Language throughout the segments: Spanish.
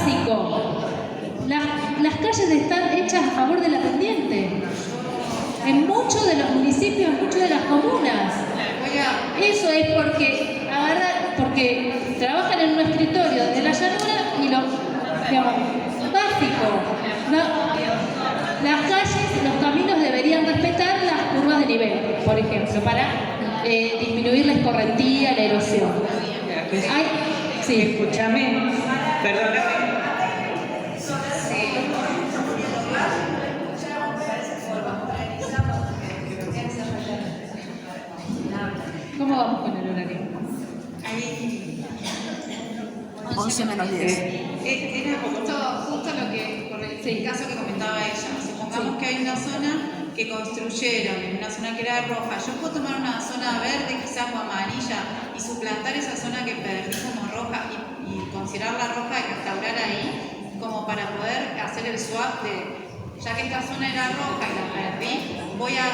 básico. Las calles están hechas a favor de la pendiente. En muchos de los municipios, en muchas de las comunas. Eso es porque trabajan en un escritorio de la llanura y lo, digamos, básico. Las calles, los caminos deberían respetar las curvas de nivel, por ejemplo, para disminuir la escorrentía, la erosión. Sí. Escúchame, perdóname. ¿Cómo vamos con el horario? 11 menos 10. Era justo lo que, por el caso que comentaba ella. Supongamos que hay una zona que construyeron, una zona que era roja. Yo puedo tomar una zona verde, quizás o amarilla, y suplantar esa zona que perdí como roja y considerarla roja y restaurar ahí, como para poder hacer el swap de, ya que esta zona era roja y la perdí, voy a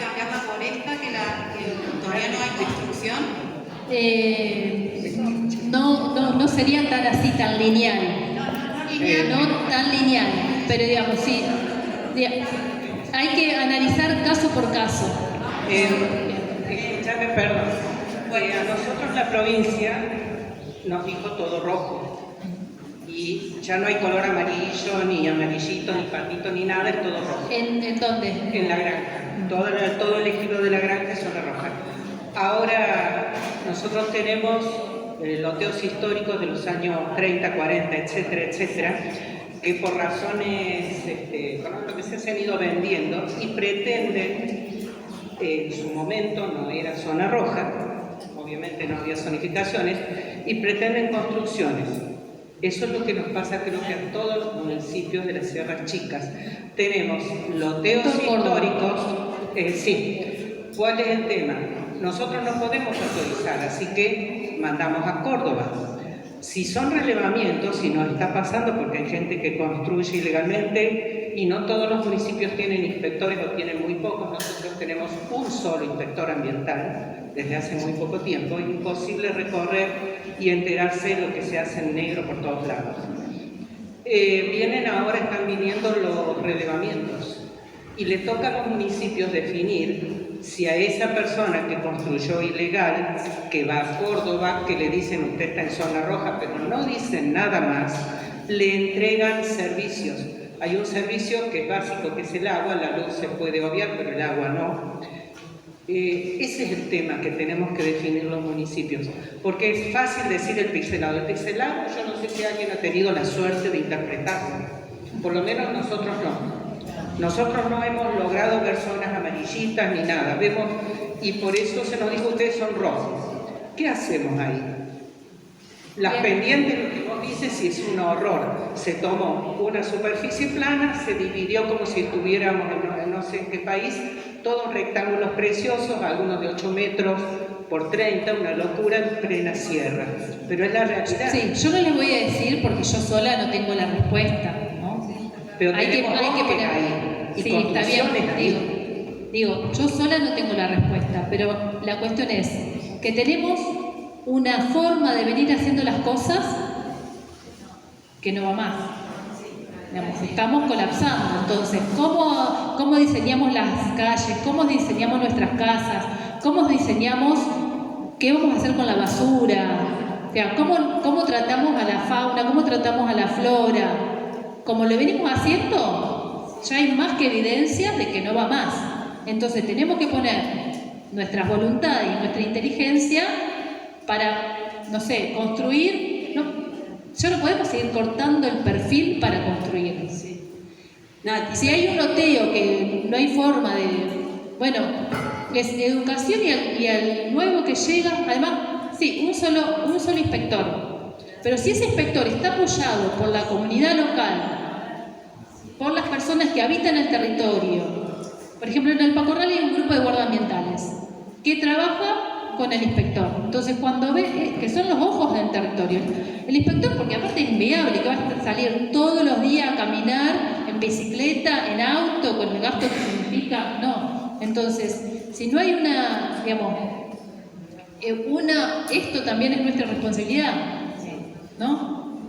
cambiarla por esta que todavía no hay construcción. No sería tan así, tan lineal. No tan lineal, pero digamos, sí. Hay que analizar caso por caso. Escúchame, perdón. A nosotros la provincia nos dijo todo rojo. Y ya no hay color amarillo, ni amarillito, ni patito, ni nada, es todo rojo. ¿En dónde? En la granja. Todo el ejido de la granja es zona roja. Ahora nosotros tenemos loteos históricos de los años 30, 40, etcétera, etcétera, que por razones económicas se han ido vendiendo y pretenden, en su momento no era zona roja, obviamente no había zonificaciones, y pretenden construcciones. Eso es lo que nos pasa, creo que a todos los municipios de las Sierras Chicas. Tenemos loteos históricos, sí. ¿Cuál es el tema? Nosotros no podemos autorizar, así que mandamos a Córdoba. Si son relevamientos, si no está pasando, porque hay gente que construye ilegalmente y no todos los municipios tienen inspectores o tienen muy pocos, nosotros tenemos un solo inspector ambiental desde hace muy poco tiempo, es imposible recorrer y enterarse de lo que se hace en negro por todos lados. Están viniendo los relevamientos y le toca a los municipios definir si a esa persona que construyó ilegal, que va a Córdoba, que le dicen usted está en zona roja, pero no dicen nada más, le entregan servicios. Hay un servicio que es básico, que es el agua, la luz se puede obviar, pero el agua no. Ese es el tema que tenemos que definir los municipios, porque es fácil decir el pixelado. El pixelado, yo no sé si alguien ha tenido la suerte de interpretarlo, por lo menos nosotros no. Nosotros no hemos logrado ver zonas amarillitas ni nada, vemos, y por eso se nos dijo ustedes son rojos. ¿Qué hacemos ahí? Las pendientes, lo que vos dices, si es un horror. Se tomó una superficie plana, se dividió como si estuviéramos en no sé en qué país, todos rectángulos preciosos, algunos de 8 metros por 30, una locura en plena sierra. Pero es la realidad. Sí, yo no les voy a decir porque yo sola no tengo la respuesta, ¿no? Pero hay que poner ahí. Y sí, está bien. Digo, yo sola no tengo la respuesta, pero la cuestión es que tenemos una forma de venir haciendo las cosas que no va más. Digamos, estamos colapsando. Entonces, ¿cómo diseñamos las calles? ¿Cómo diseñamos nuestras casas? ¿Cómo diseñamos qué vamos a hacer con la basura? O sea, ¿cómo tratamos a la fauna? ¿Cómo tratamos a la flora? Como lo venimos haciendo, ya hay más que evidencia de que no va más. Entonces, tenemos que poner nuestras voluntades y nuestra inteligencia para, no sé, construir. Ya no podemos seguir cortando el perfil para construir. Sí. Si hay un loteo que no hay forma de... Bueno, es educación y al nuevo que llega, además, sí, un solo inspector. Pero si ese inspector está apoyado por la comunidad local, por las personas que habitan el territorio, por ejemplo, en Alpacorral hay un grupo de guardaambientales que trabaja con el inspector. Entonces, cuando ve que son los ojos del territorio, el inspector, porque aparte es inviable que va a salir todos los días a caminar en bicicleta, en auto, con el gasto que significa, no. Entonces, si no hay una, digamos, esto también es nuestra responsabilidad, ¿no?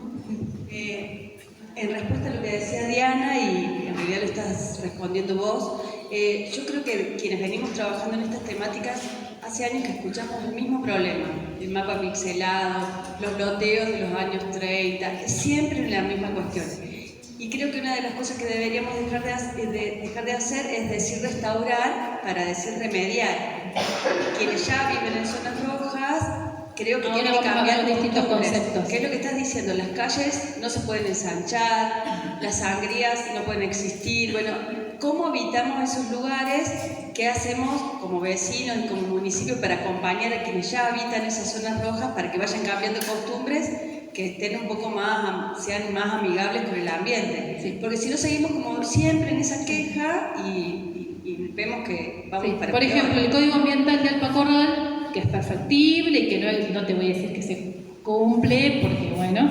En respuesta a lo que decía Diana, y en realidad lo estás respondiendo vos, yo creo que quienes venimos trabajando en estas temáticas, hace años que escuchamos el mismo problema, el mapa pixelado, los loteos de los años 30, siempre la misma cuestión. Y creo que una de las cosas que deberíamos dejar de hacer es decir restaurar para decir remediar. Quienes ya viven en zonas rojas, creo que tienen que cambiar distintos conceptos. ¿Qué es lo que estás diciendo? Las calles no se pueden ensanchar, las sangrías no pueden existir. Bueno, ¿cómo evitamos esos lugares? ¿Qué hacemos como vecinos y como municipio para acompañar a quienes ya habitan esas zonas rojas para que vayan cambiando costumbres, que estén un poco más, sean más amigables con el ambiente? Sí. Porque si no seguimos como siempre en esa queja y vemos que vamos para Por peor. ejemplo, el Código Ambiental de Alpacorral, que es perfectible y que no te voy a decir que se cumple, porque bueno,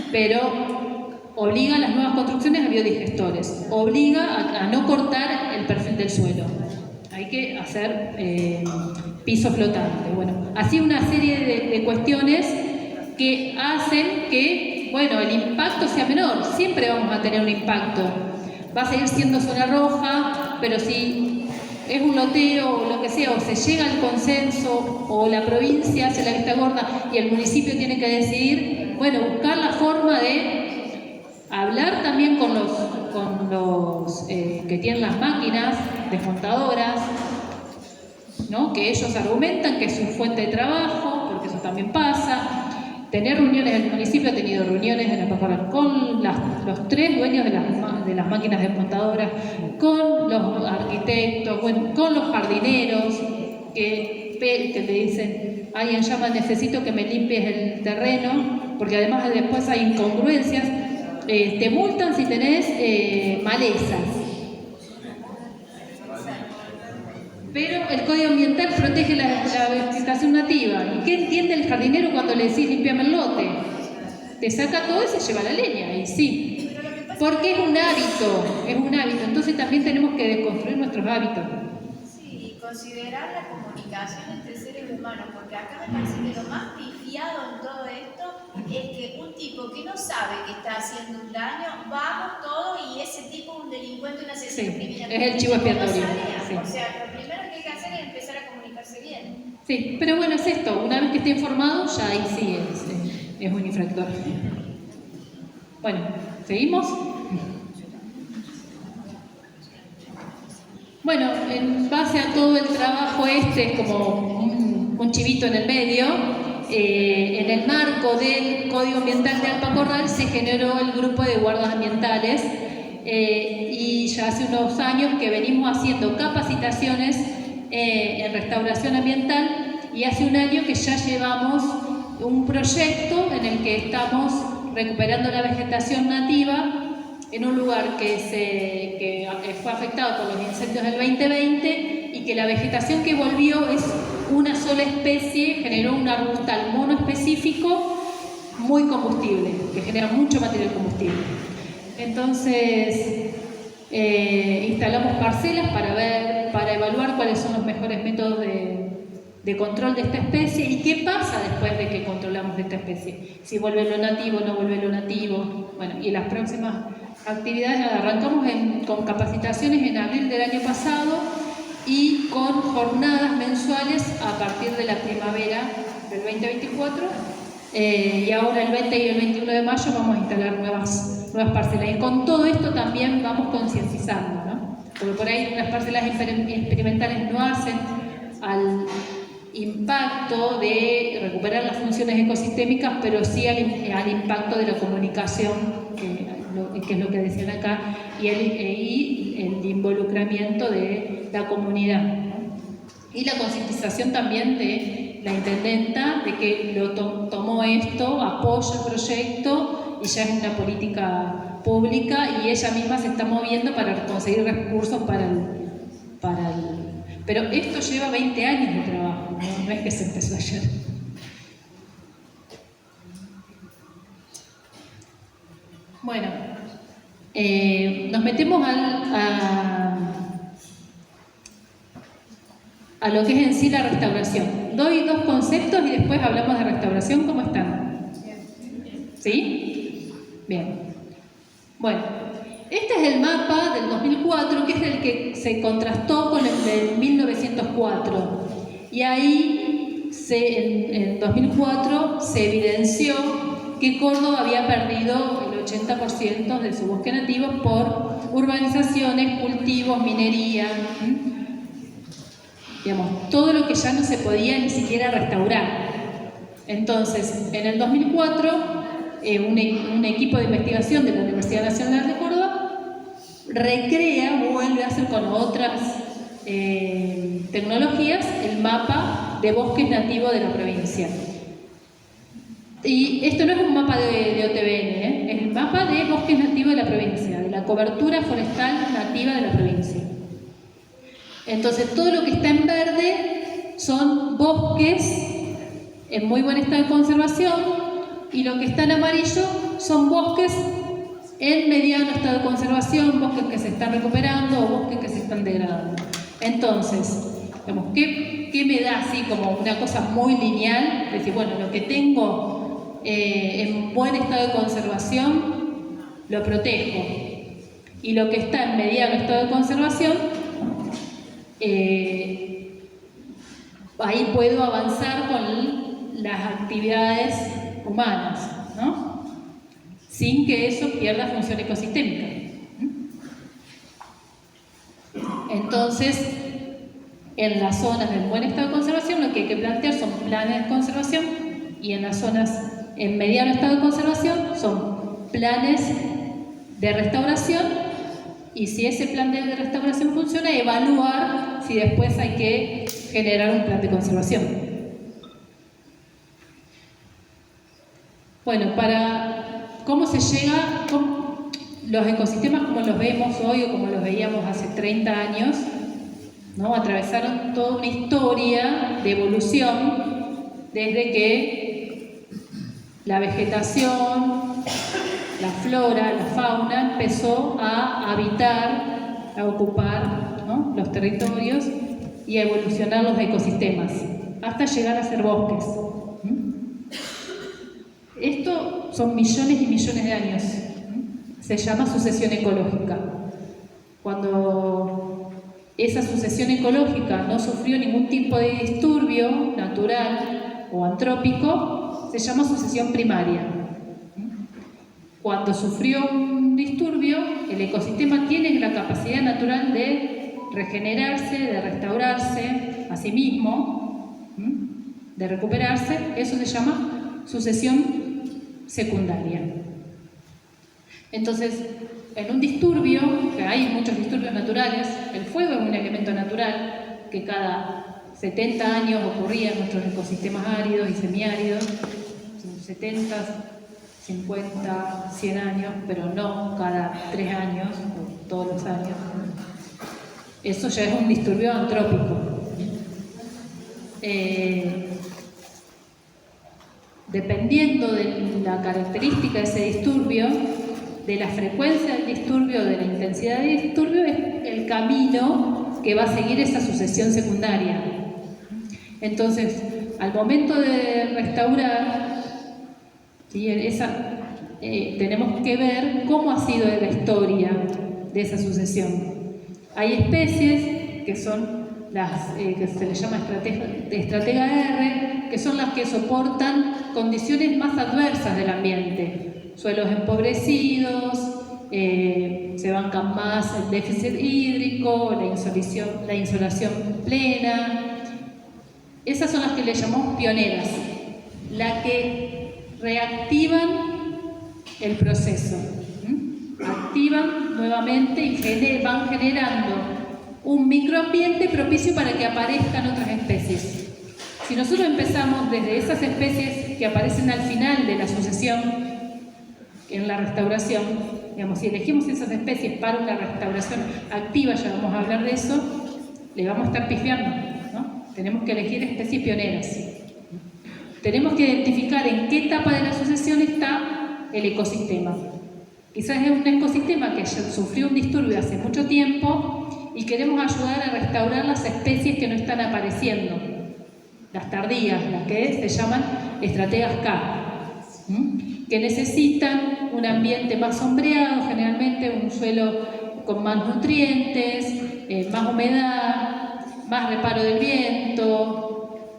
pero obliga a las nuevas construcciones a biodigestores, obliga a no cortar el perfil del suelo, hay que hacer piso flotante, bueno, así una serie de cuestiones que hacen que, bueno, el impacto sea menor. Siempre vamos a tener un impacto, va a seguir siendo zona roja, pero si es un loteo o lo que sea, o se llega al consenso, o la provincia hace la vista gorda y el municipio tiene que decidir, bueno, buscar la forma de hablar también con los que tienen las máquinas desmontadoras, ¿no? Que ellos argumentan que es su fuente de trabajo, porque eso también pasa. Tener reuniones, el municipio ha tenido reuniones en Alpacorral con los tres dueños de las máquinas desmontadoras, con los arquitectos, bueno, con los jardineros, que te dicen, alguien llama, necesito que me limpies el terreno, porque además después hay incongruencias, te multan si tenés malezas. Pero el Código Ambiental protege la vegetación nativa. ¿Y qué entiende el jardinero cuando le decís limpiame el lote? Te saca todo y se lleva la leña, y sí. Porque es un hábito. Entonces también tenemos que deconstruir nuestros hábitos. Sí, y considerar la comunicación entre seres humanos, porque acá me parece que lo más pifiado en todo esto es que un tipo que no sabe que está haciendo un daño, vamos todos y ese tipo es un delincuente, un asesino criminal. Es el chivo expiatorio. Sí. O sea, lo primero que hay que hacer es empezar a comunicarse bien. Sí, pero bueno, es esto, una vez que esté informado, ya ahí sí es un infractor. Bueno, ¿seguimos? Bueno, en base a todo el trabajo es como un chivito en el medio. En el marco del Código Ambiental de Alpacorral se generó el grupo de guardas ambientales y ya hace unos años que venimos haciendo capacitaciones en restauración ambiental, y hace un año que ya llevamos un proyecto en el que estamos recuperando la vegetación nativa en un lugar que fue afectado por los incendios del 2020 y que la vegetación que volvió es una sola especie, generó un arbustal monoespecífico muy combustible, que genera mucho material combustible. Entonces, instalamos parcelas para evaluar cuáles son los mejores métodos de control de esta especie y qué pasa después de que controlamos esta especie. Si vuelve lo nativo, no vuelve lo nativo. Bueno, y las próximas actividades arrancamos con capacitaciones en abril del año pasado y con jornadas mensuales a partir de la primavera del 2024. Y ahora el 20 y el 21 de mayo vamos a instalar nuevas parcelas. Y con todo esto también vamos concientizando, ¿no? Porque por ahí unas parcelas experimentales no hacen al impacto de recuperar las funciones ecosistémicas, pero sí al impacto de la comunicación, que es lo que decían acá, y el involucramiento de la comunidad, ¿no? Y la concientización también de la intendenta, de que tomó esto, apoya el proyecto y ya es una política pública, y ella misma se está moviendo para conseguir recursos para el... Pero esto lleva 20 años de trabajo, no es que se empezó ayer. Bueno, nos metemos a lo que es en sí la restauración. Doy dos conceptos y después hablamos de restauración. ¿Cómo están? ¿Sí? Bien. Bueno, este es el mapa del 2004, que es el que se contrastó con el de 1904. Y ahí, en 2004, se evidenció que Córdoba había perdido el 80% de su bosque nativo por urbanizaciones, cultivos, minería, digamos, todo lo que ya no se podía ni siquiera restaurar. Entonces, en el 2004, un equipo de investigación de la Universidad Nacional de Córdoba vuelve a hacer con otras tecnologías el mapa de bosques nativos de la provincia. Y esto no es un mapa de OTBN, es el mapa de bosques nativos de la provincia, de la cobertura forestal nativa de la provincia. Entonces, todo lo que está en verde son bosques en muy buen estado de conservación, y lo que está en amarillo son bosques en mediano estado de conservación, bosques que se están recuperando o bosques que se están degradando. Entonces, digamos, ¿qué me da así como una cosa muy lineal? Es decir, bueno, lo que tengo en buen estado de conservación lo protejo, y lo que está en mediano estado de conservación ahí puedo avanzar con las actividades humanas, ¿no? Sin que eso pierda función ecosistémica. Entonces, en las zonas de buen estado de conservación lo que hay que plantear son planes de conservación, y en las zonas en mediano estado de conservación son planes de restauración, y si ese plan de restauración funciona, evaluar si después hay que generar un plan de conservación. Bueno, ¿cómo se llega? Los ecosistemas como los vemos hoy o como los veíamos hace 30 años, ¿no? Atravesaron toda una historia de evolución desde que la vegetación, la flora, la fauna empezó a habitar, a ocupar, ¿no?, los territorios y a evolucionar los ecosistemas hasta llegar a ser bosques. Esto son millones y millones de años. Se llama sucesión ecológica. Cuando esa sucesión ecológica no sufrió ningún tipo de disturbio natural o antrópico, se llama sucesión primaria. Cuando sufrió un disturbio, el ecosistema tiene la capacidad natural de regenerarse, de restaurarse a sí mismo, de recuperarse. Eso se llama sucesión secundaria. Entonces, en un disturbio, que hay muchos disturbios naturales, el fuego es un elemento natural que cada 70 años ocurría en nuestros ecosistemas áridos y semiáridos, 70, 50, 100 años, pero no cada 3 años o todos los años. Eso ya es un disturbio antrópico. Dependiendo de la característica de ese disturbio, de la frecuencia del disturbio, de la intensidad del disturbio, es el camino que va a seguir esa sucesión secundaria. Entonces, al momento de restaurar, ¿sí?, tenemos que ver cómo ha sido la historia de esa sucesión. Hay especies que son las que se les llama estratega R, que son las que soportan condiciones más adversas del ambiente, suelos empobrecidos, se bancan más el déficit hídrico, la insolación plena. Esas son las que le llamamos pioneras, las que reactivan el proceso, activan nuevamente y van generando un microambiente propicio para que aparezcan otras especies. Si nosotros empezamos desde esas especies que aparecen al final de la sucesión, en la restauración, digamos, si elegimos esas especies para una restauración activa, ya vamos a hablar de eso, le vamos a estar pifiando, ¿no? Tenemos que elegir especies pioneras. Tenemos que identificar en qué etapa de la sucesión está el ecosistema. Quizás es un ecosistema que sufrió un disturbio hace mucho tiempo y queremos ayudar a restaurar las especies que no están apareciendo, las tardías, las que se llaman estrategas K. que necesitan un ambiente más sombreado, generalmente un suelo con más nutrientes, más humedad, más reparo del viento.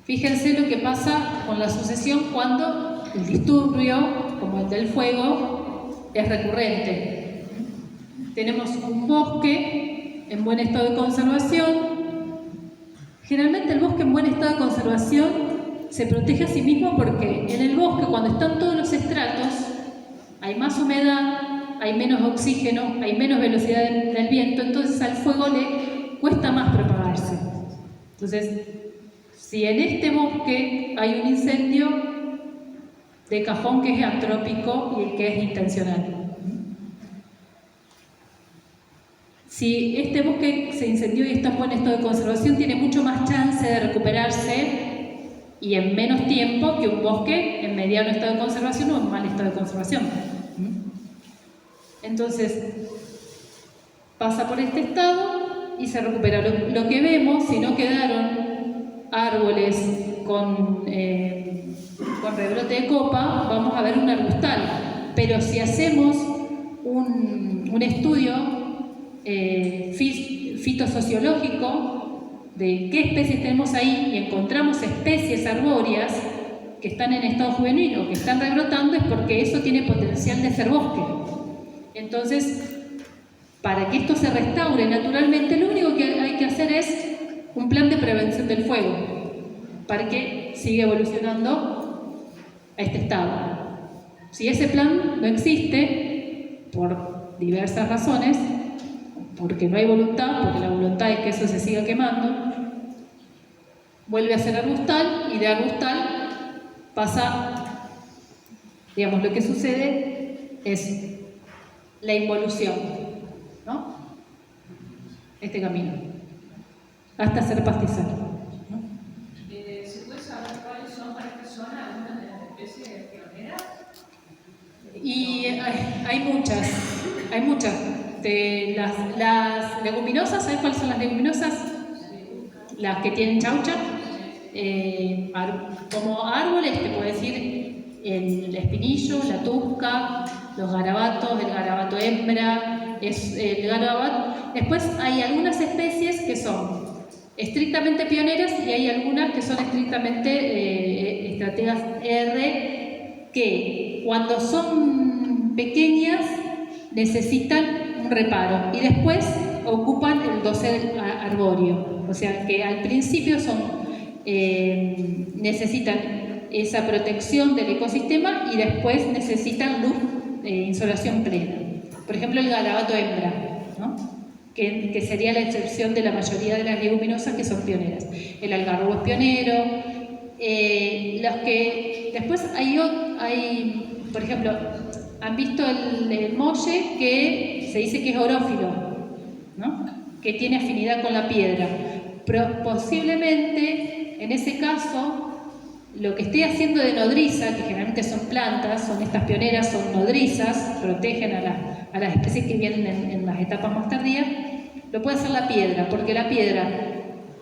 Fíjense lo que pasa con la sucesión cuando el disturbio, como el del fuego, es recurrente. Tenemos un bosque en buen estado de conservación. Generalmente el bosque en buen estado de conservación se protege a sí mismo porque en el bosque, cuando están todos los estratos, hay más humedad, hay menos oxígeno, hay menos velocidad del viento, entonces al fuego le cuesta más propagarse. Entonces, si en este bosque hay un incendio, de cajón que es antrópico y que es intencional. Si este bosque se incendió y está en buen estado de conservación, tiene mucho más chance de recuperarse y en menos tiempo que un bosque en mediano estado de conservación o en mal estado de conservación. Entonces, pasa por este estado y se recupera. Lo que vemos, si no quedaron árboles con rebrote de copa, vamos a ver un arbustal. Pero si hacemos un estudio fitosociológico de qué especies tenemos ahí y encontramos especies arbóreas que están en estado juvenil o que están rebrotando, es porque eso tiene potencial de ser bosque. Entonces, para que esto se restaure naturalmente, lo único que hay que hacer es un plan de prevención del fuego para que siga evolucionando a este estado. Si ese plan no existe, por diversas razones, porque no hay voluntad, porque la voluntad es que eso se siga quemando, vuelve a ser arbustal y de arbustal pasa, digamos, lo que sucede es la involución, ¿no? Este camino, hasta ser pastizal. ¿No? ¿Se puede saber cuáles son para esta zona algunas de las especies pioneras? Y hay muchas. Las leguminosas, ¿sabes cuáles son las leguminosas? Las que tienen chaucha. Como árboles, te puedo decir el espinillo, la tusca, los garabatos, el garabato hembra, el garabato. Después hay algunas especies que son estrictamente pioneras y hay algunas que son estrictamente estrategas R, que cuando son pequeñas necesitan un reparo y después ocupan el dosel arbóreo. O sea que al principio necesitan esa protección del ecosistema y después necesitan luz, insolación plena. Por ejemplo, el garabato hembra, ¿no? que sería la excepción de la mayoría de las leguminosas que son pioneras. El algarrobo es pionero. Los que después hay, por ejemplo, han visto el molle, que se dice que es orófilo, ¿no? Que tiene afinidad con la piedra. Pero posiblemente, en ese caso, lo que esté haciendo de nodriza, que generalmente son plantas, son estas pioneras, son nodrizas, protegen a las especies que vienen en las etapas más tardías, lo puede hacer la piedra, porque la piedra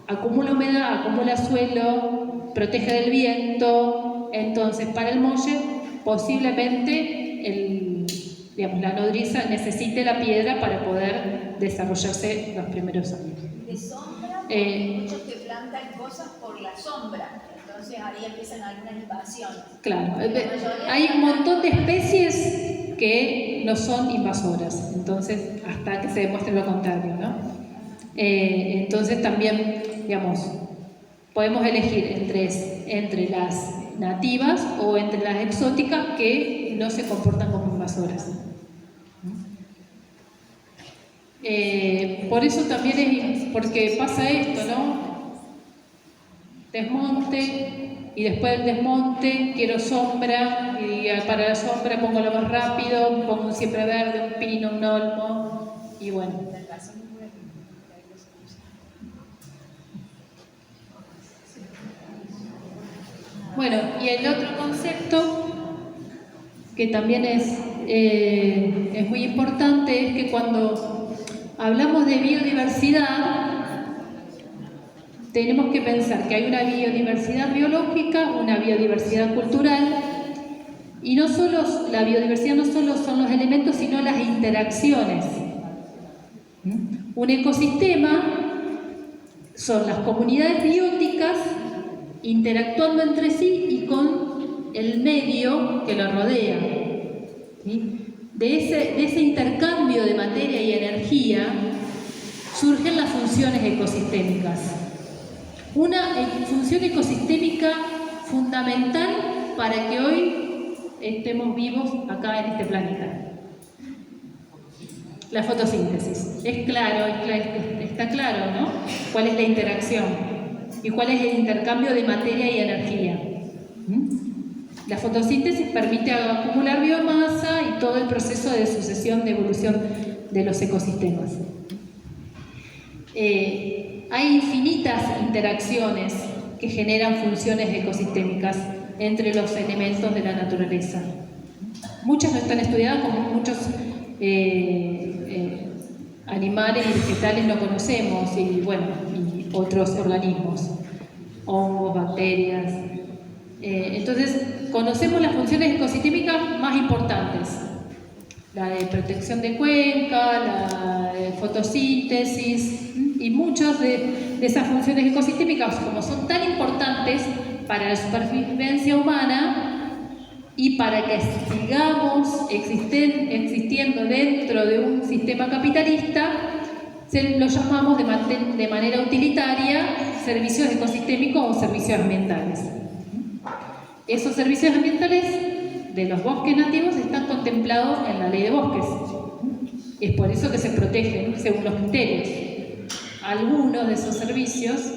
acumula humedad, acumula suelo, protege del viento. Entonces, para el molle, posiblemente la nodriza necesite la piedra para poder desarrollarse los primeros años. De sombra, muchos que plantan cosas por la sombra, entonces ahí empiezan algunas invasiones. Claro, hay un montón de especies que no son invasoras, entonces hasta que se demuestre lo contrario, ¿no? Entonces también, digamos, podemos elegir entre las nativas o entre las exóticas que no se comportan como invasoras. Por eso también porque pasa esto, ¿no? Desmonte y después del desmonte quiero sombra y para la sombra pongo lo más rápido, pongo un siempreverde, un pino, un olmo y bueno. Bueno, y el otro concepto que también es muy importante es que cuando hablamos de biodiversidad tenemos que pensar que hay una biodiversidad biológica, una biodiversidad cultural, y no solo la biodiversidad no solo son los elementos, sino las interacciones. Un ecosistema son las comunidades bióticas interactuando entre sí y con el medio que lo rodea. ¿Sí? De ese intercambio de materia y energía surgen las funciones ecosistémicas. Una función ecosistémica fundamental para que hoy estemos vivos acá en este planeta. La fotosíntesis. Es claro, está claro, ¿no? ¿Cuál es la interacción? ¿Y cuál es el intercambio de materia y energía? La fotosíntesis permite acumular biomasa y todo el proceso de sucesión, de evolución de los ecosistemas. Hay infinitas interacciones que generan funciones ecosistémicas entre los elementos de la naturaleza. Muchas no están estudiadas, como muchos animales y vegetales no conocemos, y bueno, y otros organismos, hongos, bacterias. Entonces, conocemos las funciones ecosistémicas más importantes: la de protección de cuenca, la de fotosíntesis, y muchas de esas funciones ecosistémicas, como son tan importantes para la supervivencia humana y para que sigamos existiendo dentro de un sistema capitalista, lo llamamos de manera utilitaria servicios ecosistémicos o servicios ambientales. Esos servicios ambientales de los bosques nativos están contemplados en la ley de bosques. Es por eso que se protegen según los criterios. Algunos de esos servicios,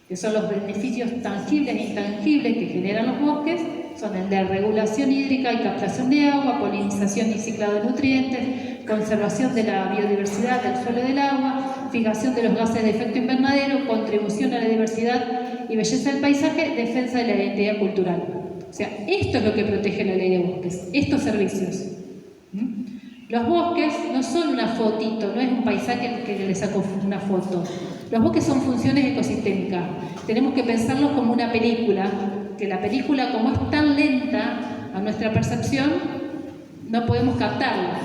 que son los beneficios tangibles e intangibles que generan los bosques, son el de regulación hídrica y captación de agua, polinización y ciclado de nutrientes, conservación de la biodiversidad del suelo y del agua, fijación de los gases de efecto invernadero, contribución a la diversidad y belleza del paisaje, defensa de la identidad cultural. O sea, esto es lo que protege la ley de bosques, estos servicios. Los bosques no son una fotito, no es un paisaje que le sacó una foto. Los bosques son funciones ecosistémicas. Tenemos que pensarlos como una película, que la película, como es tan lenta a nuestra percepción, no podemos captarla.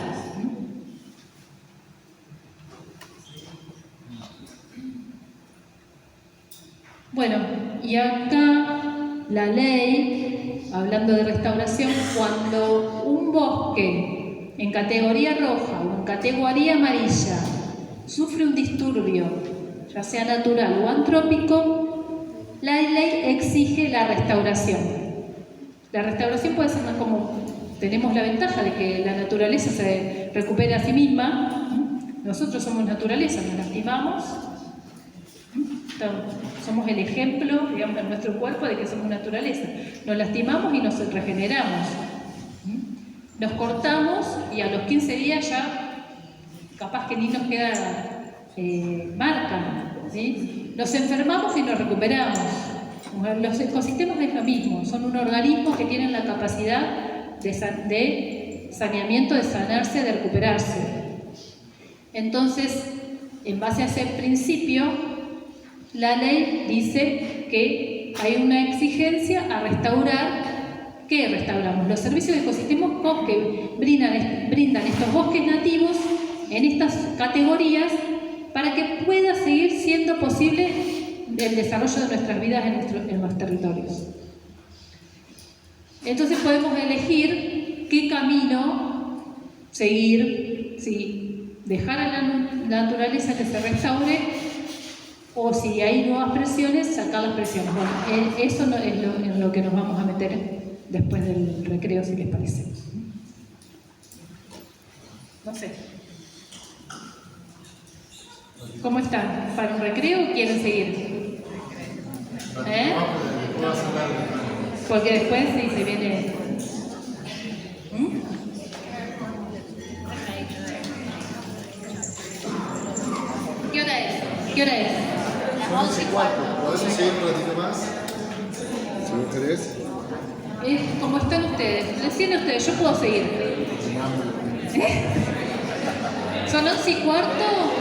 Bueno, y acá la ley, hablando de restauración, cuando un bosque en categoría roja o en categoría amarilla sufre un disturbio, ya sea natural o antrópico, la ley exige la restauración. La restauración puede ser más como, tenemos la ventaja de que la naturaleza se recupere a sí misma. Nosotros somos naturaleza, nos lastimamos. Somos el ejemplo, digamos, en nuestro cuerpo de que somos naturaleza. Nos lastimamos y nos regeneramos. Nos cortamos y a los 15 días ya capaz que ni nos queda marca, ¿sí? Nos enfermamos y nos recuperamos. Los ecosistemas es lo mismo, son un organismo que tienen la capacidad de saneamiento, de sanarse, de recuperarse. Entonces, en base a ese principio, la ley dice que hay una exigencia a restaurar. ¿Qué restauramos? Los servicios ecosistémicos que brindan estos bosques nativos en estas categorías para que pueda seguir siendo posible el desarrollo de nuestras vidas en los territorios. Entonces podemos elegir qué camino seguir, si dejar a la naturaleza que se restaure o si hay nuevas presiones, sacar las presiones. Bueno, eso no es en lo que nos vamos a meter después del recreo, si les parece. No sé. ¿Cómo están? ¿Para un recreo o quieren seguir? Porque después sí se viene. ¿Qué hora es? ¿Qué hora es? Las 11:15. ¿Podemos seguir un ratito más? Si vos querés. Como están ustedes. Deciden ustedes, yo puedo seguir. ¿Son 11:15?